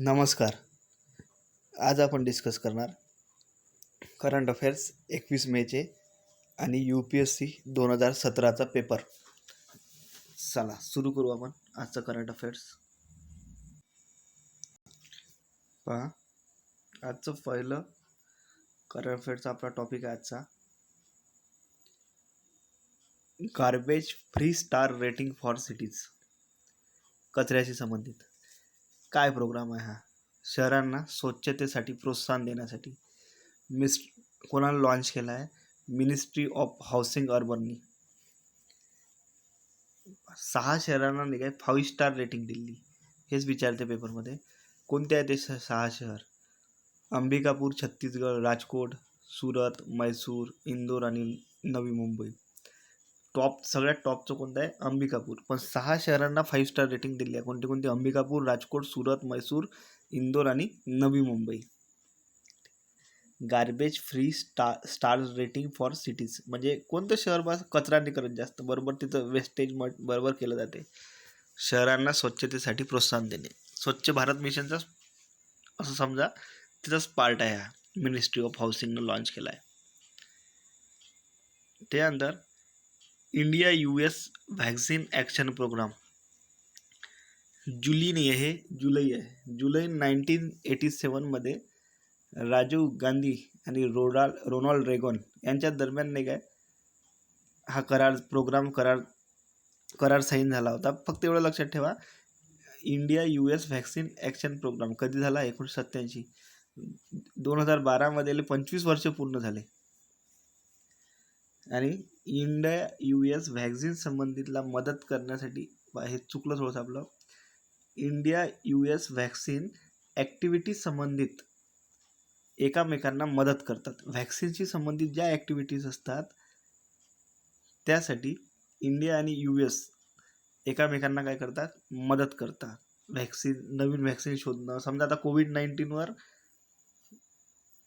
नमस्कार. आज आपण डिस्कस करणार करंट अफेअर्स 21 मेचे आणि UPSC 2017चा पेपर. चला सुरू करू आपण आजचं करंट अफेअर्स. पहा, आजचं पहिलं करंट अफेअर्सचा आपला टॉपिक आहे आजचा garbage free star rating for cities. कचऱ्याशी संबंधित काय प्रोग्राम आहे हा? शहरांना स्वच्छतेसाठी प्रोत्साहन देण्यासाठी कोणाला लॉन्च केला आहे? मिनिस्ट्री ऑफ हाऊसिंग अर्बननी 6 शहरांना नाही काय 5 स्टार रेटिंग दिली. हेच विचारते पेपरमध्ये. कोणते आहे ते 6 शहर? अंबिकापूर छत्तीसगड, राजकोट, सुरत, मैसूर, इंदोर आणि नवी मुंबई. सगळ्यात टॉपचं कोणतं आहे? अंबिकापूर. पण 6 शहरांना 5 स्टार रेटिंग दिली आहे. कोणते कोणते? अंबिकापूर, राजकोट, सुरत, मैसूर, इंदोर आणि Navi Mumbai. Garbage free star rating for cities म्हणजे कोणतं शहर बस कचरा नाही करत जास्त, बरोबर तिथं वेस्टेज बरोबर केलं जाते. शहरांना स्वच्छतेसाठी प्रोत्साहन देणे, स्वच्छ भारत मिशनचा असं समजा तिथंच पार्ट आहे हा. मिनिस्ट्री ऑफ हाऊसिंगनं लॉन्च केला आहे. त्यानंतर India US vaccine action program. जुलै नाही आहे, जुलै आहे. जुलै 1987मध्ये राजीव गांधी आणि रोनाल्ड रेगन यांच्या दरम्यान नाही काय हा करार साईन झाला होता. फक्त एवढं लक्षात ठेवा, India US vaccine action programme कधी झाला? 1987. 2012मध्ये 25 वर्ष पूर्ण झाले. आणि इंडिया US व्हॅक्सिन संबंधितला मदत करण्यासाठी, हे चुकलं थोडंसं आपलं, इंडिया US व्हॅक्सिन ॲक्टिव्हिटी संबंधित एकामेकांना मदत करतात. व्हॅक्सिनशी संबंधित ज्या ॲक्टिव्हिटीज असतात त्यासाठी इंडिया आणि US एकामेकांना काय करतात? मदत करतात. नवीन व्हॅक्सिन शोधणं, समजा आता कोविड-19वर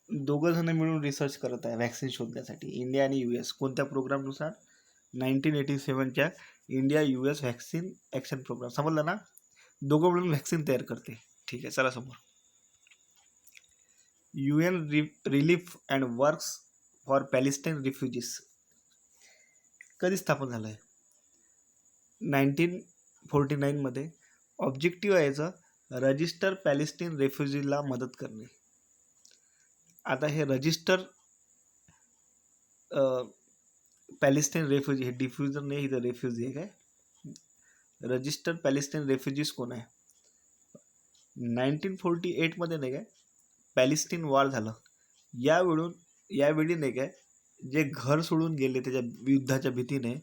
दोघं जण मिळून रिसर्च करत आहे व्हॅक्सिन शोधण्यासाठी, इंडिया आणि US. कोणत्या प्रोग्रामनुसार? 1987च्या India US vaccine action program. समजलं ना? दोघं मिळून व्हॅक्सिन तयार करते. ठीक आहे, चला समोर. UN relief and works for Palestine refugees कधी स्थापन झालं आहे? 1949मध्ये. ऑब्जेक्टिव्ह आहे याचं रजिस्टर पॅलेस्टाईन रेफ्युजीला मदत करणे. आता हे रजिस्टर पॅलेस्टाईन रेफ्युजी, हे डिफ्युजर नाही, इथं रेफ्युजी आहे काय? रजिस्टर पॅलेस्टाईन रेफ्युजीज कोण आहे? 1948मध्ये नाही काय पॅलेस्टाईन वॉर झालं. यावेळी नाही काय जे घर सोडून गेले त्याच्या युद्धाच्या भीतीने,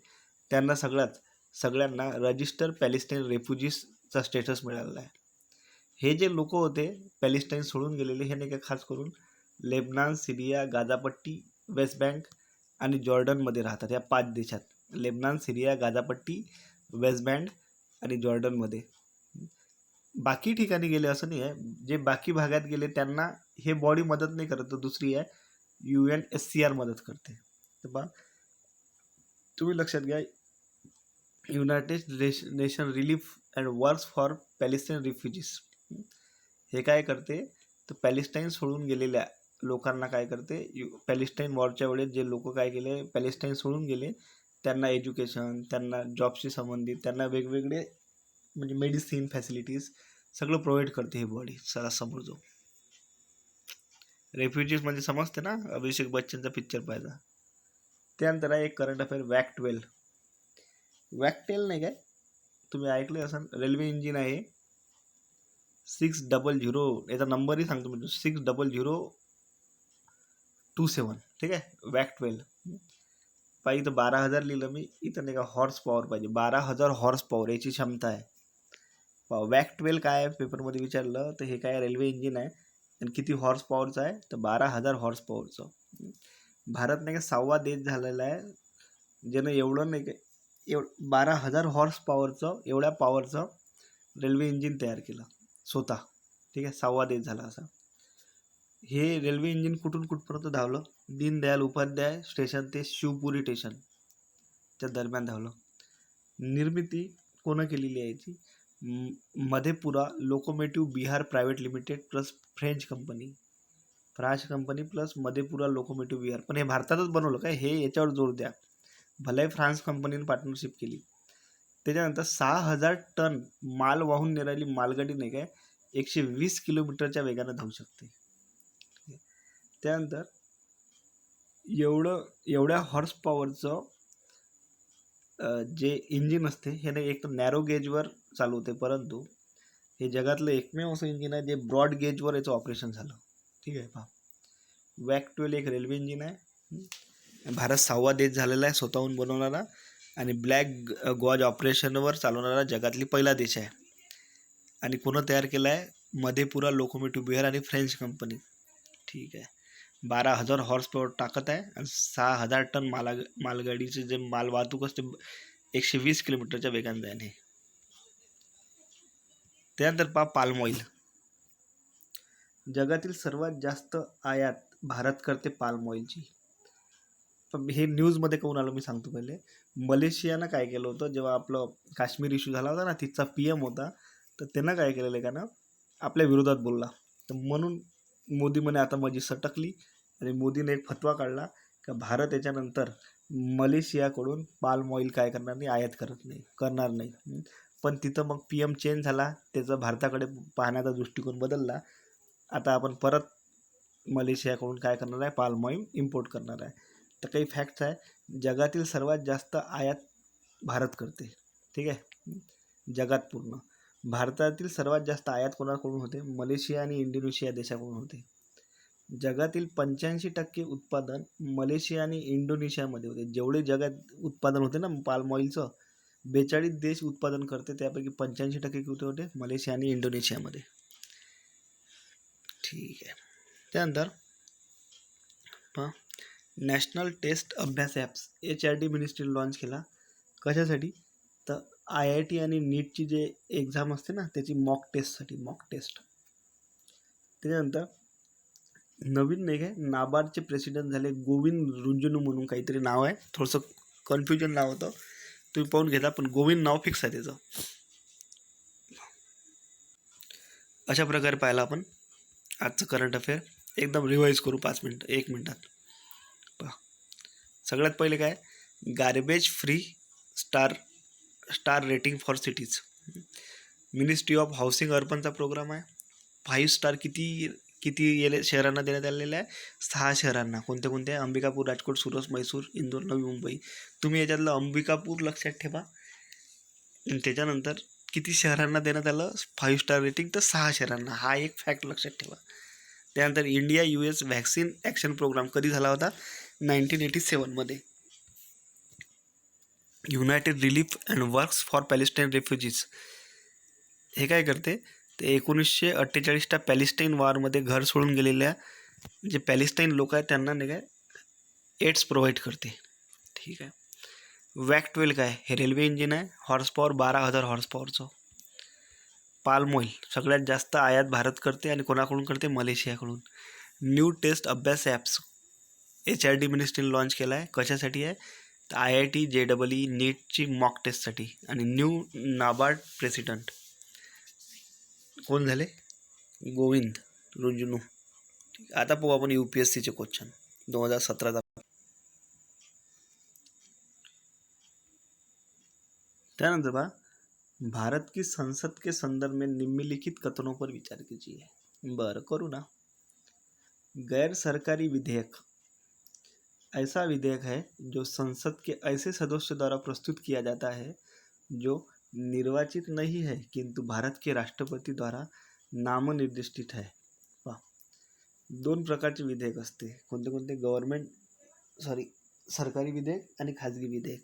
त्यांना सगळ्यांना रजिस्टर पॅलेस्टाईन रेफ्युजीजचा स्टेटस मिळालेला आहे. हे जे लोक होते पॅलेस्टाईन सोडून गेलेले, हे नाही काय खास करून लेबनान, सिरिया, गाझापट्टी, वेस्ट बँक आणि जॉर्डनमध्ये राहतात. या 5 देशात, लेबनान, सिरिया, गाझापट्टी, वेस्ट बँक आणि जॉर्डनमध्ये. बाकी ठिकाणी गेले असं नाही आहे. जे बाकी भागात गेले त्यांना हे बॉडी मदत नाही करत, तर दुसरी आहे UNSCR मदत करते. तर बा तुम्ही लक्षात घ्या, United Nation relief and works for Palestine refugees हे काय करते? तर पॅलेस्टाईन सोडून गेलेल्या लोकांना काय करते? पॅलेस्टाईन वॉरच्या वेळेस जे लोक काय केले, पॅलेस्टाईन सोडून गेले, त्यांना एज्युकेशन, त्यांना जॉबशी संबंधित, त्यांना वेगवेगळे म्हणजे मेडिसिन फॅसिलिटीज सगळं प्रोव्हाइड करते ही बॉडी. चला समोर जाऊ. रेफ्युजीज म्हणजे समजते ना, अभिषेक बच्चनचा पिक्चर पाहिजे. त्यानंतर आहे एक करंट अफेअर वॅक-12. वॅक-12 नाही काय तुम्ही ऐकले असाल, रेल्वे इंजिन आहे 600. याचा नंबरही सांगतो म्हणजे 60027. ठीक आहे, वॅक-12 पाहिजे. इथं 12,000 लिहिलं मी, इथं नाही का हॉर्स पॉवर पाहिजे. 12,000 हॉर्स पॉवर याची क्षमता आहे. वॅक-12 काय आहे पेपरमध्ये विचारलं तर हे काय रेल्वे इंजिन आहे आणि किती हॉर्स पॉवरचं आहे? तर 12,000 हॉर्स पॉवरचं. भारत नाही का 6वा देश झालेला आहे ज्यानं एवढं नाही का 12,000 हॉर्स पॉवरचं, एवढ्या पॉवरचं रेल्वे इंजिन तयार केलं स्वतः. ठीक आहे, 6वा देश झाला असा. हे रेल्वे इंजिन कुठून कुठपर्यंत धावलं? दीनदयाल उपाध्याय स्टेशन ते शिवपुरी स्टेशन त्या दरम्यान धावलं. निर्मिती कोणं केलेली आहे याची? Madhepura locomotive Bihar private limited plus French company plus Madhepura locomotive Bihar. पण हे भारतातच बनवलं काय, हे याच्यावर जोर द्या. भलाही फ्रान्स कंपनीने पार्टनरशिप केली. त्याच्यानंतर 6,000 टन माल वाहून नेणारी मालगाडी नाही काय 120 किलोमीटरच्या वेगाने धावू शकते. त्यानंतर एवढ्या हॉर्स पॉवरचं जे इंजिन असते हे नाही एक तर नॅरो गेजवर चालू होते, परंतु हे जगातलं एकमेव असं इंजिन आहे जे ब्रॉड गेजवर याचं ऑपरेशन झालं. ठीक आहे. पहा, वॅक 12 एक रेल्वे इंजिन आहे. भारत 6वा देश झालेला आहे स्वतःहून बनवणारा आणि ब्लॅक गॉज ऑपरेशनवर चालवणारा जगातली पहिला देश आहे. आणि कोणं तयार केला आहे, मधेपुरा लोकोमोटिव्ह बिहार आणि फ्रेंच कंपनी. ठीक आहे. 12,000 हॉर्स पॉवर ताकद आहे आणि 6,000 टन मालगाडीचे जे माल वाहतूक असते 120 किलोमीटरच्या वेगाने जाणे. त्यानंतर पहा, पाल्म ऑइल. जगातील सर्वात जास्त आयात भारत करते पाल्म ऑइलची. पण हे न्यूजमध्ये कोण आलं मी सांगतो. पहिले मलेशियानं काय केलं होतं, जेव्हा आपलं काश्मीर इश्यू झाला होता ना, तिथचा PM होता, तर त्यानं काय केलेलं आहे का ना, आपल्या विरोधात बोलला. तर म्हणून मोदी म्हणे आता माझी सटकली आणि मोदीने एक फतवा काढला का भारत याच्यानंतर मलेशियाकडून पाल्म ऑइल काय करणार नाही. पण तिथं मग PM चेंज झाला, त्याचा भारताकडे पाहण्याचा दृष्टिकोन बदलला. आता आपण परत मलेशियाकडून काय करणार आहे, पाल्म ऑइल इम्पोर्ट करणार आहे. तर काही फॅक्ट्स आहे, जगातील सर्वात जास्त आयात भारत करते. ठीक आहे. जगात पूर्ण भारतातील सर्वात जास्त आयात कोणाकडून होते, मलेशिया आणि इंडोनेशिया देशाकडून होते. जगातील 85% उत्पादन मलेशिया आणि इंडोनेशियामध्ये होते. जेवढे जगात उत्पादन होते ना पाल्म ऑइलचं, 42 देश उत्पादन करते, त्यापैकी 85% कुठे होते, मलेशिया आणि इंडोनेशियामध्ये. ठीक आहे. त्यानंतर हां, नॅशनल टेस्ट अभ्यास ॲप्स HRD मिनिस्ट्रीने लॉन्च केला. कशासाठी, तर IIT आणि नीटची जे एक्झाम असते ना त्याची मॉक टेस्ट. त्याच्यानंतर नवीन नाही काय, नाबार्डचे प्रेसिडेंट झाले गोविंद रुंजुनू म्हणून काहीतरी नाव आहे, थोडंसं कन्फ्युजन नाव होतं, तुम्ही पाहून घेता, पण गोविंद नाव फिक्स आहे त्याचं. अशा प्रकारे पाहिलं आपण आजचं करंट अफेअर. एकदम रिवाईज करू 1 मिनिटात. पहा, सगळ्यात पहिले काय, garbage free star rating for cities. Ministry of housing अर्बनचा प्रोग्राम आहे. 5 स्टार किती शहरांना देण्यात आलेलं आहे, 6 शहरांना. कोणते अंबिकापूर, राजकोट, सुरत, मैसूर, इंदोर, नवी मुंबई. तुम्ही याच्यातलं अंबिकापूर लक्षात ठेवा. त्याच्यानंतर किती शहरांना देण्यात आलं 5 स्टार रेटिंग, तर 6 शहरांना. हा एक फॅक्ट लक्षात ठेवा. त्यानंतर India US vaccine action programme कधी झाला होता, 1987मध्ये. United relief and works for Palestine refugees हे काय करते, ते 1948च्या पॅलेस्टाईन वॉरमध्ये घर सोडून गेलेल्या जे पॅलेस्टाईन लोक आहेत त्यांना नाही काय एड्स प्रोव्हाइड करते. ठीक आहे. वॅक 12 काय, हे रेल्वे इंजिन आहे, हॉर्स पॉवर 12,000 हॉर्स पॉवरचं. पाल्म ऑइल सगळ्यात जास्त आयात भारत करते आणि कोणाकडून करते, मलेशियाकडून. न्यू टेस्ट अभ्यास ॲप्स HRD मिनिस्ट्रीने लॉन्च केला आहे. कशासाठी आहे, तर IIT JEE नीटची मॉक टेस्टसाठी. आणि न्यू नाबार्ड प्रेसिडेंट कोण झाले, गोविंद रुंजुनू. आता पाहू आपण UPSCचे क्वेश्चन 2017चा. त्यानंतर पहा, भारत की संसद के संदर्भ में निम्नलिखित कथनों पर विचार कीजिए. बरं, करू ना. गैर सरकारी विधेयक ऐसा विधेयक है जो संसद के ऐसे सदस्यों द्वारा प्रस्तुत किया जाता है जो निर्वाचित नहीं है किंतु भारत के राष्ट्रपति द्वारा नामनिर्दिष्टित है. पहा, 2 प्रकारचे विधेयक असते. कोणते, सरकारी विधेयक आणि खाजगी विधेयक.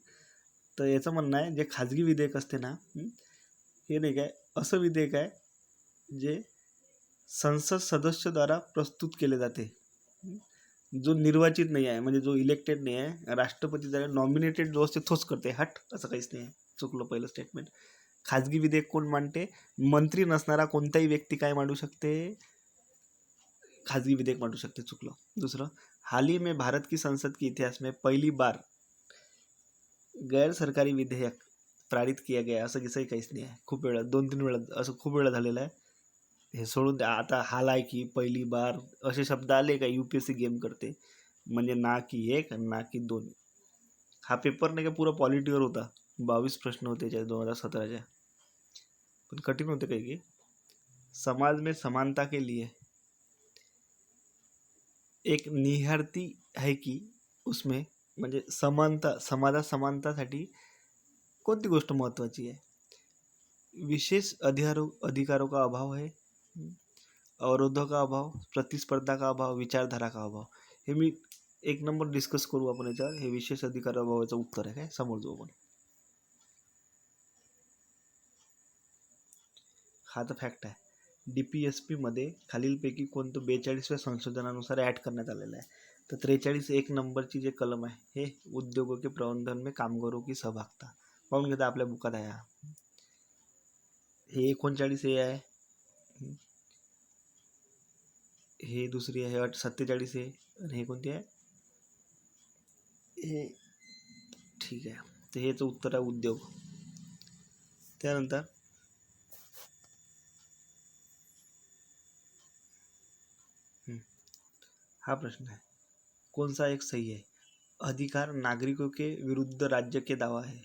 तर याचं म्हणणं आहे, जे खाजगी विधेयक असते ना, हे नाही काय असं विधेयक आहे जे संसद सदस्याद्वारा प्रस्तुत केले जाते, जो निर्वाचित नाही आहे, म्हणजे जो इलेक्टेड नाही आहे, राष्ट्रपती द्वारे नॉमिनेटेड जो असते तोच करते. असं काहीच नाही आहे, चुकलं पहिलं स्टेटमेंट. खाजगी विधेयक कोण मांडते, मंत्री नसणारा कोणताही व्यक्ती काय मांडू शकते, खाजगी विधेयक मांडू शकते. चुकलं. दुसरं, हाल ही में भारत की संसद के इतिहास में पहली बार गैर सरकारी विधेयक पारित किया गया असं किसंही काहीच नाही आहे. खूप वेळा 2-3 वेळा असं खूप वेळा झालेलं आहे. हे सोडून द्या. आता हालाकी, पहिली बार असे शब्द आले का UPSC गेम करते. म्हणजे ना की 1 ना की 2. हा पेपर नाही का पुरा पॉलिटीवर होता. 22 प्रश्न होते त्याच्यात 2017च्या. पण कठीण होते काही की. समाज में समानता के लिए एक निहारती है की उसमें म्हणजे समानता, समाजात समानतासाठी कोणती गोष्ट महत्त्वाची आहे? विशेष अधिकारों का अभाव है, अवरोधों का अभाव, प्रतिस्पर्धा का अभाव, विचारधारा का अभाव. हे मी एक नंबर डिस्कस करू आपण याच्यावर. हे विशेष अधिकार अभावाचं उत्तर आहे काय, समोर जाऊ आपण. हा तर फॅक्ट आहे. DPSP मध्ये खालीलपैकी कोणतं 42व्या संशोधनानुसार ॲड करण्यात आलेलं आहे. तर 43 एक नंबरची जे कलम आहे हे उद्योगों के प्रबंधन में कामगारों की सहभागिता. पाहून घेता आपल्या बुकात आहे. हे 39 हे आहे. हे दुसरी आहे 47 आहे. आणि हे कोणती आहे? हे ठीक आहे. तर हेच उत्तर आहे उद्योग. त्यानंतर हा प्रश्न आहे, कौन सा एक सही है? अधिकार नागरिकों के विरुद्ध राज्य के दावा है.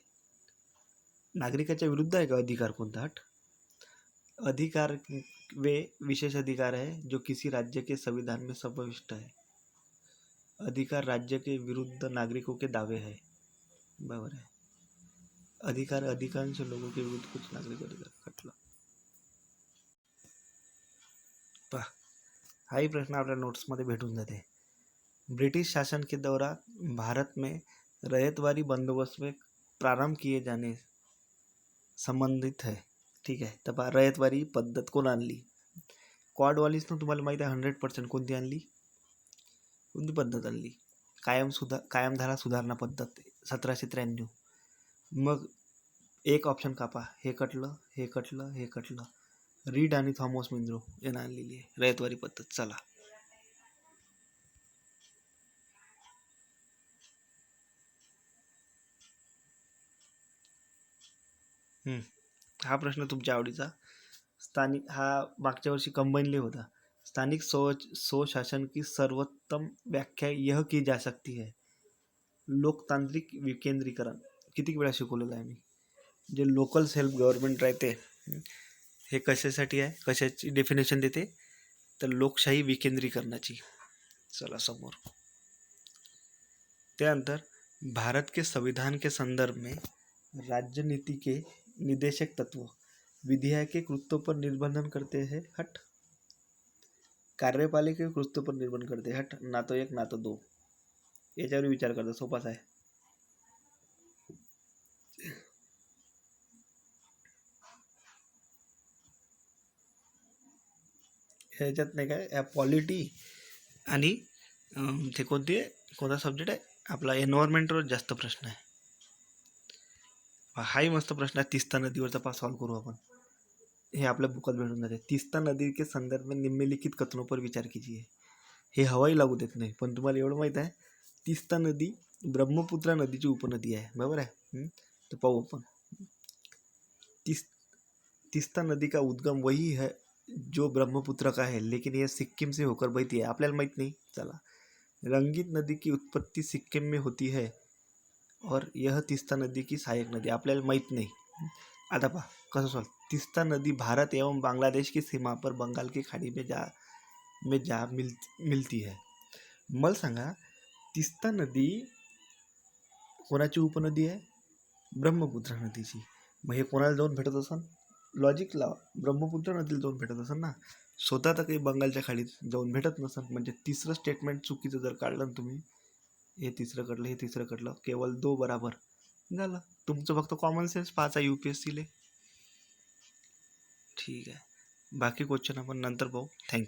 नागरिकाच्या विरुद्ध आहे का अधिकार कोणता? हट. अधिकार वे विशेष अधिकार है जो किसी राज्य के संविधान में समाविष्ट है. अधिकार राज्य के विरुद्ध नागरिकों के दावे है. बरोबर आहे. अधिकार अधिकांश लोगों के विरुद्ध कुछ नागरिक अधिकार खटला. पहा, हाही प्रश्न आपल्या नोट्समध्ये भेटून जाते. ब्रिटिश शासन के दौरान भारत में रैयतवारी बंदोबस्त में प्रारंभ किए जाने संबंधित है. ठीक आहे. तर पहा, रयतवारी पद्धत कोण आणली? कॉडवालीसनं तुम्हाला माहिती आहे 100% कोणती आणली, कोणती पद्धत आणली? कायमधारा सुधारणा पद्धत 1793. मग एक ऑप्शन कापा. हे कटलं, हे कटलं, हे कटलं. रीड आणि थॉमस मिन्रो यांना आणलेली आहे रयतवारी पद्धत. चला, हा प्रश्न तुमच्या आवडीचा. स्थानिक, हा मागच्या वर्षी कंबाईनली होता. स्थानिक स्वशासन की सर्वोत्तम व्याख्या यह की जा सकती है. लोकतांत्रिक विकेंद्रीकरण किती वेळा शिकवलेलं आहे मी. जे लोकल सेल्फ गव्हर्नमेंट राहते हे कशासाठी आहे, कशाची डेफिनेशन देते? तर लोकशाही विकेंद्रीकरणाची. चला समोर. त्यानंतर भारत के संविधान के संदर्भ में राज्य नीति के निदेशक तत्व विधिया के कृत्यों पर निर्बंधन करते हैं. हट. कार्यपालिका के कृत्यों पर निर्बंध करते. हट. ना तो 1 ना तो 2. याच्यावर विचार करता. सोपाच आहे. ह्याच्यात नाही काय, या पॉलिटी आणि ते कोणता सब्जेक्ट आहे आपला, एन्व्हायरमेंटवर जास्त प्रश्न आहे. हाही मस्त प्रश्न आहे. तीस्ता नदीवरचा पास सॉल्व करू आपण. हे आपल्या बुकात भेटून जाते. तीस्ता नदी के संदर्भ में निम्नलिखित कथनों पर विचार कीजिए. हे हवाई लागू देत नाही, पण तुम्हाला एवढं माहीत आहे तीस्ता नदी ब्रह्मपुत्रा नदीची उपनदी आहे. बरोबर आहे. तर पाहू आपण. तीस्ता नदी का उद्गम वही है जो ब्रह्मपुत्र का है, लेकिन यह सिक्किम से होकर बहती है. आपल्याला माहीत नाही. चला. रंगीत नदी की उत्पत्ति सिक्किम में होती है और यह तीस्ता नदी की सहायक नदी. आपल्याला माहीत नाही. आता पहा कसं सॉल्व. तीस्ता नदी भारत एवं बांग्लादेश की सीमा पर बंगाल की खाड़ी में जा मिलती है. मला सांगा, तीस्ता नदी कोणाची उपनदी आहे? ब्रह्मपुत्रा नदीची. मग हे कोणाला जाऊन भेटत असन? लॉजिक लावा. ब्रह्मपुत्र नदीला जाऊन भेटत असन ना. स्वतः तर काही बंगालच्या खाडीत जाऊन भेटत नसन. म्हणजे तिसरं स्टेटमेंट चुकीचं जर काढलं ना तुम्ही, हे तिसरं कटलं, हे तिसरं कटलं, केवळ 2 बराबर झालं. तुमचं फक्त कॉमन सेन्स पाहायचा UPSCले. ठीक आहे. बाकी क्वेश्चन आपण नंतर पाहू. थँक्यू.